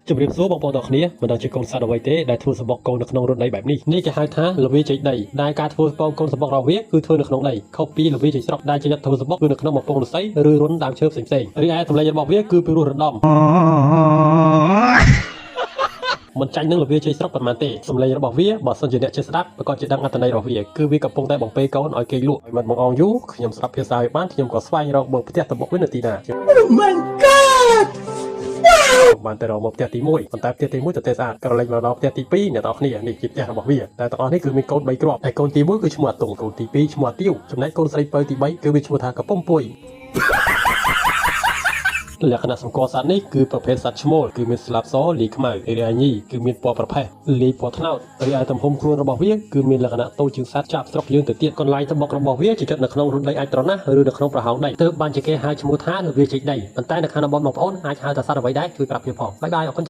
ជំរាបសួរបងប្អូនទាំងគ្នាមិនដឹងជាកូនសត្វអ្វីទេដែលធ្វើសម្បុកកូននៅក្នុងរន្ធដីបែបនេះនេះគេហៅថាល្វីចេកដីដែលការធ្វើស្ពងកូនសម្បុករបស់វាគឺធ្វើនៅក្នុងដីខុសពីល្វីចេកស្រុកដែលជាអ្នកធ្វើសម្បុកគឺនៅក្នុងបំពង់ឫស្សីឬរន្ធដើមឈើផ្សេងៗរីឯសម្លេងរបស់វាគឺពីរោះរណ្ដំមិនចាញ់នឹងល្វីចេកស្រុកប៉ុន្មានទេសម្លេងរបស់វាបើសិនជាអ្នកចេះស្ដាប់ប្រកបជាដឹងអត្ថន័យរបស់វាគឺវាកំពុងតែបំពេកូនឲ្យគេលក់ឲ្យមិនបងអងយូរខ្ញុំស្ដាប់ភាសាឲ្យបានខ្ញុំក៏ស្វែងរកមើលផ្ទះសម្បុកវានៅទីណា Oh my god បានទៅរកមកផ្ទះទី1ប៉ុន្តែផ្ទះទី1ទៅតែស្អាតក៏លេចមកដល់ផ្ទះទី2អ្នកនរគ្នានេះជាផ្ទះរបស់វាតែទាំងអស់នេះគឺមានកូន3គ្រាប់ហើយកូនទី1គឺឈ្មោះអាតុងកូនទី2ឈ្មោះអាទាវចំណែកកូនស្រីពៅទី3គឺវាឈ្មោះថាកំពង់ពួយលក្ខណៈសម្គាល់សត្វនេះគឺប្រភេទសត្វឈ្មោលគឺមានស្លាបសលីខ្មៅរីឯញីគឺមានពណ៌ប្រផេះលីពណ៌ត្នោតរីឯទំហំខ្លួនរបស់វាគឺមានលក្ខណៈតូចជាងសត្វចាប់ស្រុកយើងទៅទៀតកន្លែងត្បុករបស់វាជាចិត្តនៅក្នុងរន្ធដីអាចត្រណាស់ឬនៅក្នុងប្រហោងដីទើបបានជាគេហៅឈ្មោះថាល្វីចេកដីប៉ុន្តែនៅខាងតំបន់បងប្អូនអាចហៅថាសត្វអ្វីដែរជួយប្រាប់ខ្ញុំផងបាយបាយអរគុណ